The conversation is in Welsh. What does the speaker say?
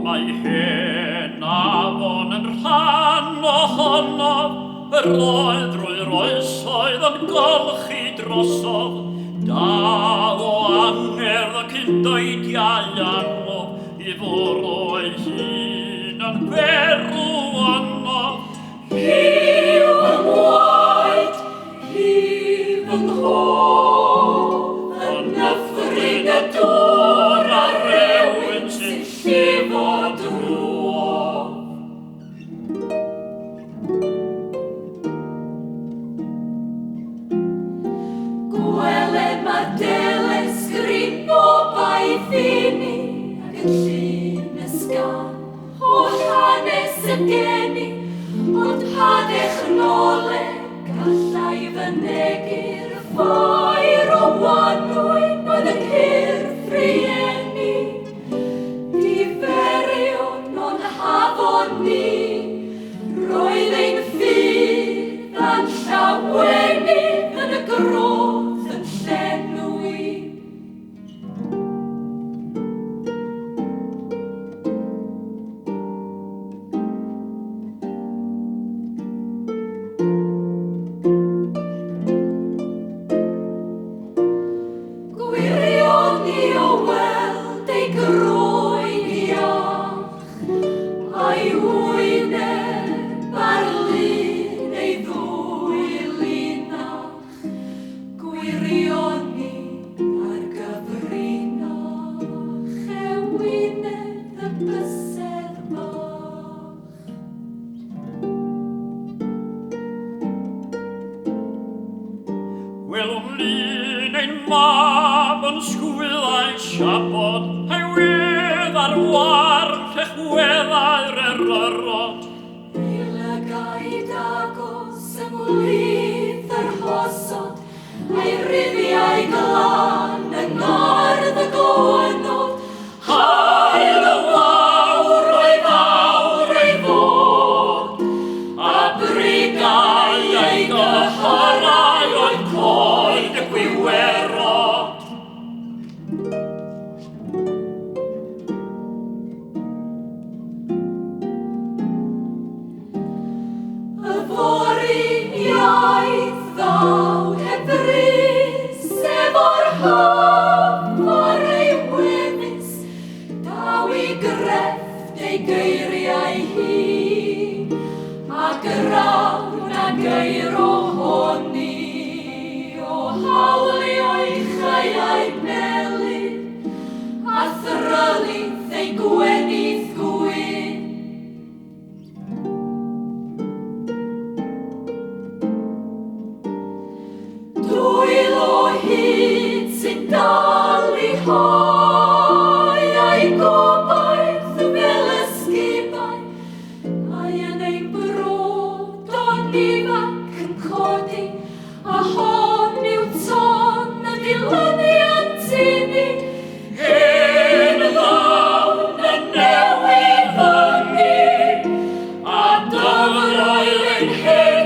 Mae hen afon yn rhan ohono, yr oedd drwy'r oesoedd yn golchi drosodd, dal o angerdd ac undoediau anodd i fwrw ei hun yn berw anodd. Hiw yn waed, hiw yn hof, yn nyffryn y dŵr a rewyn sy'n llifo drwodd. Gwelem ar deles grifo bai ddini ac yn llun ysgan o hanes y geni, ond pa ddechnoleg gallai fynegu'r ffair o wanwyn oedd yn cyrff rieni. Diferion o'n hafon ni, roedd ein ffydd a'n llawenydd yn y groth yn llenwi. Gwirion ni o weld ei groen iach, a'i wyneb ar lun ei ddwy linach. Gwirion ni ar gyfrinach, wyneb y bysedd bach. Gwelwn lun ein mab yn sgwyddau siabod, a'i wedd ar warth eich weddau'r eryrod. Ei lygaid agos ymhlith yr hosod, a'i ryddiau glan yng ngardd y glynod. Hael y wawr ei fod, a brigau ei gyhyrau oedd coed y gwiwerod. Y fori iaith ddaw heb rys, efo'r haf ar ei wefus, daw i grefft ei geiriau hi, ac rawn ag eir ohoni, o hawlio'i chaiau melyn, a thrylydd ei gwenith gwyn. Dwyl o hyd sy'n dal i hoi a'i gobaith fel ysgubau, a'i yn ein brod o'n ifanc yn codi, a hon yw ton y dilyniant i ni. Hen ddawn yn newid ynni, a dyfroedd ein hen